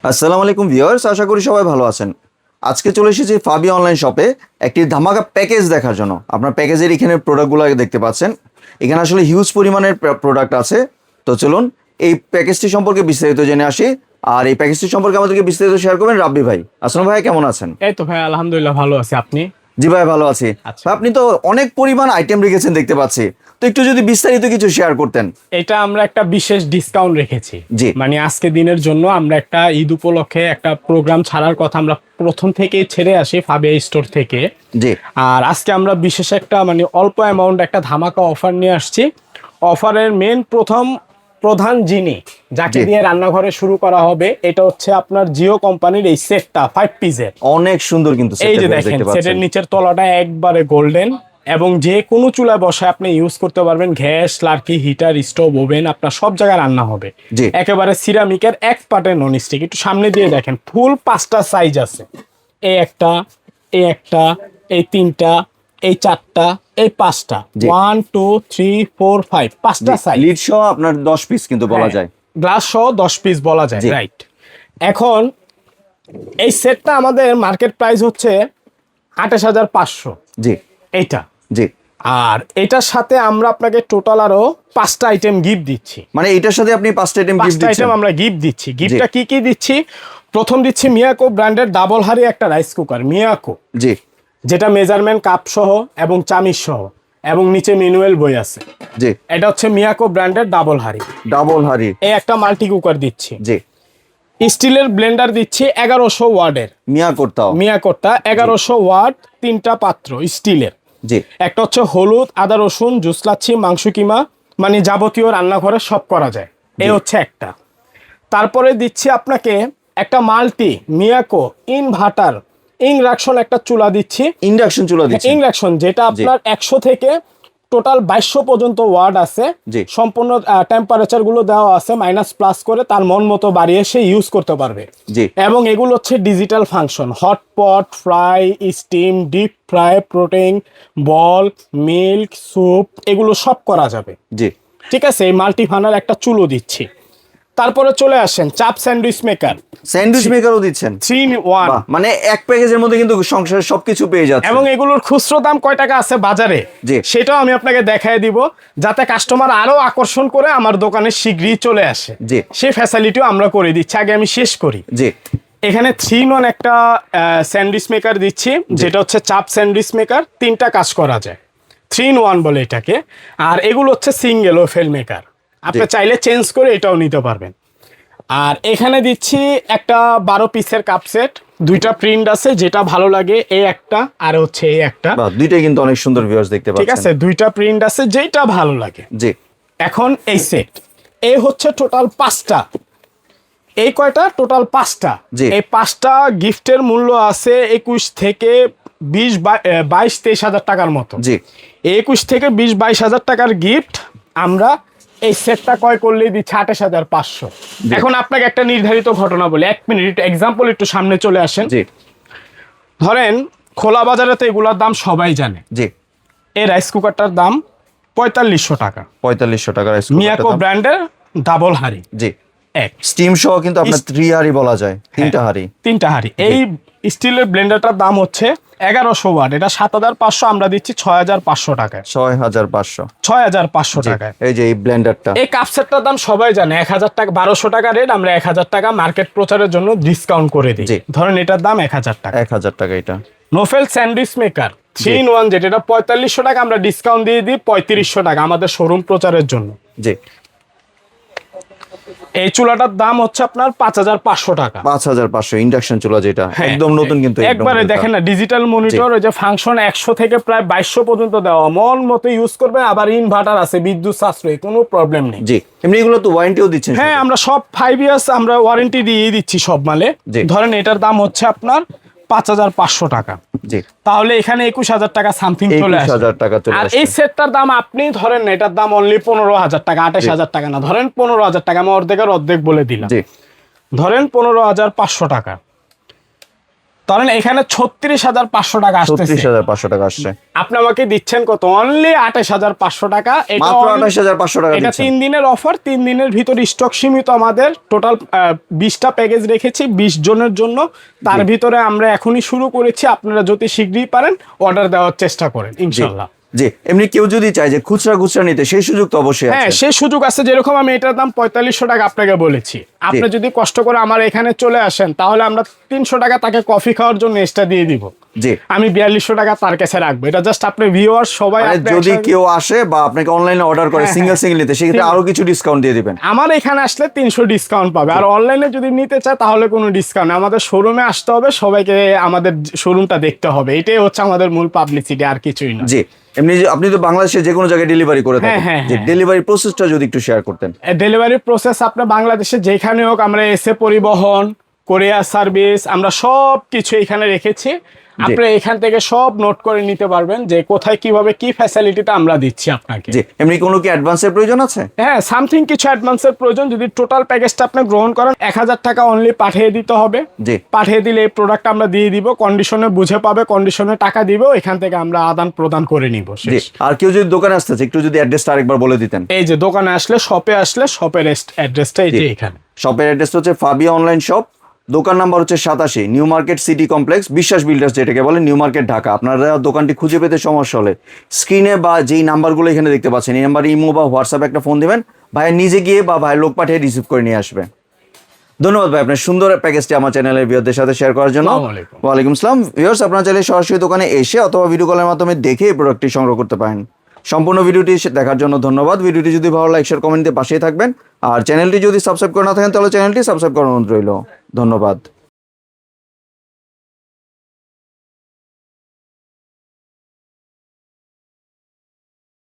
আসসালামু আলাইকুম ভিউয়ার্স, আশা করি সবাই ভালো আছেন। আজকে চলে এসেছি ফাবি অনলাইন শপে একটি ধামাকা প্যাকেজ দেখার জন্য। আপনার প্যাকেজের এখানে প্রোডাক্টগুলো দেখতে পাচ্ছেন। এখানে আসলে হিউজ পরিমাণের প্রোডাক্ট আছে। তো চলুন এই প্যাকেজটি সম্পর্কে বিস্তারিত জেনে আসি। আর এই প্যাকেজটি সম্পর্কে আমাদেরকে বিস্তারিত শেয়ার করবেন রাব্বি ভাই। আসসালামু ভাই, কেমন আছেন? এই তো ভাই আলহামদুলিল্লাহ ভালো আছি। আপনি? জি ভাই, ভালো আছি। আচ্ছা। ভাই, আপনি তো অনেক পরিমাণ আইটেম রেখেছেন দেখতে পাচ্ছি, তো একটু যদি বিস্তারিত কিছু শেয়ার করতেন। এটা আমরা একটা বিশেষ ডিসকাউন্ট রেখেছি। জি। মানে আজকে দিনের জন্য আমরা একটা ঈদ উপলক্ষে একটা প্রোগ্রাম ছাড়ার কথা আমরা প্রথম থেকেই ছেড়ে আসি ফাবিয়া স্টোর থেকে। জি। আর আজকে আমরা বিশেষ একটা মানে অল্প অ্যামাউন্ট একটা ধামাকা অফার নিয়ে আসছি। অফারের প্রধান যিনি যাকে জি। দিয়ে রান্নাঘরে শুরু করা হবে এটা হচ্ছে আপনার জিও কোম্পানির এই সেটটা 5 পিসের। অনেক সুন্দর কিন্তু এই যে সেটটা দেখেন দেখতে পাচ্ছেন। সেটের নিচের তলাটা একবারে গোল্ডেন এবং যে কোনো চুলায় বসায় আপনি ইউজ করতে পারবেন। গ্যাস, লার্কি, হিটার, স্টোভ, ওভেন আপনার সব জায়গায় রান্না হবে। জি। একেবারে সিরামিকের এক পার্টের নন স্টিক। একটু সামনে দিয়ে দেখেন ফুল 5টা সাইজ আছে। এই একটা, এই একটা, এই 3টা, এই 4টা, এই 5টা। জি। 1 2 3 4 5 5টা সাইজ। লিড সহ আপনার 10 পিস কিন্তু বলা যায়। গ্লাস সহ 10 পিস বলা যায়, জি। রাইট। এখন এই সেটটা আমাদের মার্কেট প্রাইস হচ্ছে 28,500। জি। এইটা। জি। আর এটার সাথে আমরা আপনাকে টোটাল আরো 5টা আইটেম গিফট দিচ্ছি। মানে এটার সাথে আপনি 5টা আইটেম গিফট 5টা দিচ্ছেন? আইটেম আমরা গিফট দিচ্ছি। গিফটটা কি কি দিচ্ছি? প্রথম দিচ্ছি মিয়াকো ব্র্যান্ডের ডাবল হাড়ি একটা রাইস কুকার মিয়াকো, জি। যেটা মেজারমেন্ট কাপ সহ এবং চামিচ সহ এবং নিচে ম্যানুয়াল বই আছে। জি। এটা হচ্ছে মিয়াকো ব্র্যান্ডের ডাবল হাড়ি। ডাবল হাড়ি। এই একটা মাল্টি কুকার দিচ্ছি। জি। স্টিলের ব্লেন্ডার দিচ্ছি 1100 ওয়াটের। মিয়া করতাও। মিয়াকোটা 1100 ওয়াট, 3টা পাত্র স্টিলের। জি। একটা হচ্ছে হলুদ, আদা, রসুন, জুস, লাচ্ছি, মাংস কিমা, মানে যাবতীয় রান্নাঘরে সব করা যায়। এই হচ্ছে একটা। তারপরে দিচ্ছি আপনাকে একটা মাল্টি মিয়াকো ইনভার্টার ইন্ডাকশন একটা চুলা দিচ্ছি। ইন্ডাকশন চুলা দিচ্ছেন? ইন্ডাকশন যেটা আপনার 100 থেকে টোটাল 2200 পর্যন্ত ওয়াট আছে। জি। সম্পূর্ণ টেম্পারেচার গুলো দেওয়া আছে মাইনাস প্লাস করে, তার মন মতো বাড়িয়ে সে ইউজ করতে পারবে। জি। এবং এগুলো হচ্ছে digital function, hotpot, fry, steam, deep fry, protein, ball, milk, soup, এগুলো সব করা যাবে। জি। ঠিক আছে, এই মাল্টি ফানার একটা চুলো দিচ্ছি। তারপরে চলে আসেন চাপ স্যান্ডউইচ মেকার। স্যান্ডউইচ মেকারও দিচ্ছেন? 3 in 1। বাহ, মানে এক প্যাকেজের মধ্যে কিন্তু সংসারের সবকিছু পেয়ে যাচ্ছে। এবং এগুলোর খুচরো দাম কয় টাকা আছে বাজারে, জি। সেটাও আমি আপনাকে দেখায় দিব, যাতে কাস্টমার আরো আকর্ষণ করে আমার দোকানে শীঘ্রই চলে আসে। জি। সেই ফ্যাসিলিটিও আমরা করে দিচ্ছি। আগে আমি শেষ করি। জি। এখানে 3 in 1 একটা স্যান্ডউইচ মেকার দিচ্ছি, যেটা হচ্ছে চাপ স্যান্ডউইচ মেকার। 3টা কাজ করা যায়, 3 in 1 বলে এটাকে। আর এগুলো হচ্ছে সিঙ্গেল ওয়েফেল মেকার, আপনি চাইলে চেঞ্জ করে এটাও নিতে পারবেন। আর এখানে দিচ্ছি একটা 12 পিসের কাপ সেট। 2টা প্রিন্ট আছে, যেটা ভালো লাগে এই একটা আর হচ্ছে এই একটা। বাহ, দুইটাই কিন্তু অনেক সুন্দর ভিউয়ার্স দেখতে পাচ্ছেন। ঠিক আছে, 2টা প্রিন্ট আছে, যেটা ভালো লাগে। জি। এখন এই সেট এই হচ্ছে টোটাল 5টা। এই কয়টা টোটাল 5টা। জি। এই 5টা গিফটের মূল্য আছে 21 থেকে 22 হাজার টাকার মতো। জি। 21 থেকে 22 হাজার টাকার গিফট আমরা এই সেটটা ক্রয় করলেই দিচ্ছি 28,500। এখন আপনাকে একটা নির্ধারিত ঘটনা বলি, 1 মিনিট এক্সাম্পল, একটু সামনে চলে আসেন। জি। ধরেন খোলা বাজারে তো এগুলোর দাম সবাই জানে। জি। এই রাইস কুকারটার দাম 4500 টাকা। 4500 টাকা রাইস মিয়াকো কুকারটা। ব্র্যান্ডের ডাবল হাড়ি। জি। এক স্টিম সহ কিন্তু আপনার 3 হাড়ি বলা যায়, 3টা হাড়ি। 3টা হাড়ি। এই স্টিলের ব্লেন্ডারটার দাম হচ্ছে 1100 ওয়াট, এটা 7500, আমরা দিচ্ছি 6500 টাকায়। 6500। 6500 টাকায়। এই যে এই ব্লেন্ডারটা। এই কাপ সেটটার দাম সবাই জানে 1000 টাকা, 1200 টাকা রেট, আমরা 1000 টাকা মার্কেট প্রচারের জন্য ডিসকাউন্ট করে দিই। জি। ধরেন এটার দাম 1000 টাকা। 1000 টাকা এটা। নোফেল স্যান্ডউইচ মেকার 3 in 1, যেটা 4500 টাকা, আমরা ডিসকাউন্ট দিয়ে দিই 3500 টাকা আমাদের শোরুম প্রচারের জন্য। জি। এই চুলাটার দাম হচ্ছে আপনার 5500 টাকা। 5500 ইন্ডাকশন চুলা, যেটা একদম নতুন কিন্তু একবারে দেখেন না, ডিজিটাল মনিটর, ওই যে ফাংশন 100 থেকে প্রায় 2200 পর্যন্ত দেওয়া, মন মতো ইউজ করবে। আবার ইনভার্টার আছে, বিদ্যুৎ সাশ্রয়ী, কোনো প্রবলেম নেই। জি। এমনি এগুলো তো ওয়ারেন্টিও দিচ্ছেন? হ্যাঁ, আমরা সব 5 ইয়ার্স আমরা ওয়ারেন্টি দিয়ে দিচ্ছি সব মালে। জি। ধরেন এটার দাম হচ্ছে আপনার 5500 টাকা। জি। তাহলে এখানে 21000 টাকা সামথিং চলে আসে। 21000 টাকা চলে আর আসে। এই সেটটার দাম আপনি ধরেন না, এটার দাম অনলি 15000 টাকা, 28000 টাকা না, ধরেন 15000 টাকা। আমি অর্ধেকের অর্ধেক বলে দিলাম। জি। ধরেন 15500 টাকা। ধরেন এখানে 36,500 টাকা আসতেছে, 36,500 টাকা আসছে, আপনি আমাকে দিচ্ছেন কত, অনলি 28,500 টাকা। এটা মাত্র 28,500 টাকা এটা দিচ্ছেন। 3 দিনের অফার, 3 দিনের ভিতর স্টক সীমিত, আমাদের টোটাল 20টা প্যাকেজ রেখেছি 20 জনের জন্য, তার ভিতরে আমরা এখনই শুরু করেছি, আপনারা যদি শীঘ্রই পারেন অর্ডার দেওয়ার চেষ্টা করেন ইনশাআল্লাহ। জি, এমনি কেউ যদি চায় যে খুচরা নিতে, সেই সুযোগ তো অবশ্যই হ্যাঁ, আছে। সেই সুযোগ আছে। যেরকম আমি এটার দাম 4500 টাকা আপনাকে বলেছি, আপনি যদি কষ্ট করে আমার এখানে চলে আসেন তাহলে আমরা 300 টাকা তাকে কফি খাওয়ার জন্য এক্সট্রা দিয়ে দিব। জি, আমি 4200 টাকা তার কাছে রাখবো। এটা জাস্ট আপনি ভিউয়ার সবাই মানে আপনি যদি একসাথে- কেউ আসে বা আপনাকে অনলাইনে অর্ডার করে হ্যাঁ, সিঙ্গেল নিতে, সেক্ষেত্রে আরো কিছু ডিসকাউন্ট দিয়ে দিবেন। আমার এখানে আসলে 300 ডিসকাউন্ট পাবে, আর অনলাইনে যদি নিতে চায় তাহলে কোনো ডিসকাউন্ট। আমাদের শোরুমে আসতে হবে, সবাইকে আমাদের শোরুমটা দেখতে হবে, এটাই হচ্ছে আমাদের মূল পাবলিসিটি, আর কিছুই না। জি, এমনি যে আপনি তো বাংলাদেশে যে কোনো জায়গায় ডেলিভারি করে থাকেন, হ্যাঁ, যে হ্যাঁ। ডেলিভারি প্রসেসটা যদি একটু শেয়ার করতেন। ডেলিভারি প্রসেস আপনার বাংলাদেশে যেখানে হোক, আমরা এসে পরিবহন, কোরিয়ার সার্ভিস, আমরা সব কিছু এখানে রেখেছি। আপনি এখান থেকে সব নোট করে নিতে পারবেন যে কোথায় কিভাবে কি ফ্যাসিলিটিটা আমরা দিচ্ছি আপনাকে। জি, এমনি কোনো কি অ্যাডভান্সের প্রয়োজন আছে? হ্যাঁ, সামথিং কিছু অ্যাডভান্সের প্রয়োজন। যদি টোটাল প্যাকেজটা আপনি গ্রহণ করেন 1000 টাকা অনলি পাঠিয়ে দিতে হবে। জি, পাঠিয়ে দিলে এই প্রোডাক্ট আমরা দিয়ে দিব, কন্ডিশনে বুঝে পাবে, কন্ডিশনে টাকা দিব, এখান থেকে আমরা আদান প্রদান করে নিব। জি। আর কেউ যদি দোকানে আসতে চায়, একটু যদি অ্যাড্রেসটা আরেকবার বলে দিতেন। এই যে দোকানে আসলে, শপের অ্যাড্রেসটা এই যে এখানে। শপের অ্যাড্রেস হচ্ছে ফাবিয়া অনলাইন শপ, দোকান নাম্বার হচ্ছে 87, নিউ মার্কেট সিটি কমপ্লেক্স, বিশ্বাস বিল্ডার্স যেটাকে বলে, নিউ মার্কেট, ঢাকা। আপনারা দোকানটি খুঁজে পেতে সমস্যা হলে স্ক্রিনে বা যেই নাম্বারগুলো এখানে দেখতে পাচ্ছেন, এই নাম্বারে ইমো বা হোয়াটসঅ্যাপে একটা ফোন দিবেন, ভাইয়া নিজে গিয়ে বা ভাইয়ের লোক পাঠিয়ে রিসিভ করে নিয়ে আসবে। ধন্যবাদ ভাই আপনার সুন্দর প্যাকেজটি আমার চ্যানেলের ভিউয়ারদের সাথে শেয়ার করার জন্য। আসসালামু আলাইকুম। ওয়ালাইকুম আসসালাম। ভিউয়ার্স, আপনারা চাইলে সরাসরি দোকানে এসে অথবা ভিডিও কলের মাধ্যমে দেখে এই প্রোডাক্টটি সংগ্রহ করতে পারেন। সম্পূর্ণ ভিডিওটি দেখার জন্য ধন্যবাদ। ভিডিওটি যদি ভালো লাগে শেয়ার, কমেন্ট দিয়ে পাশেই থাকবেন। আর চ্যানেলটি যদি সাবস্ক্রাইব করে না থাকেন তাহলে চ্যানেলটি সাবস্ক্রাইব করার অনুরোধ রইল। ধন্যবাদ।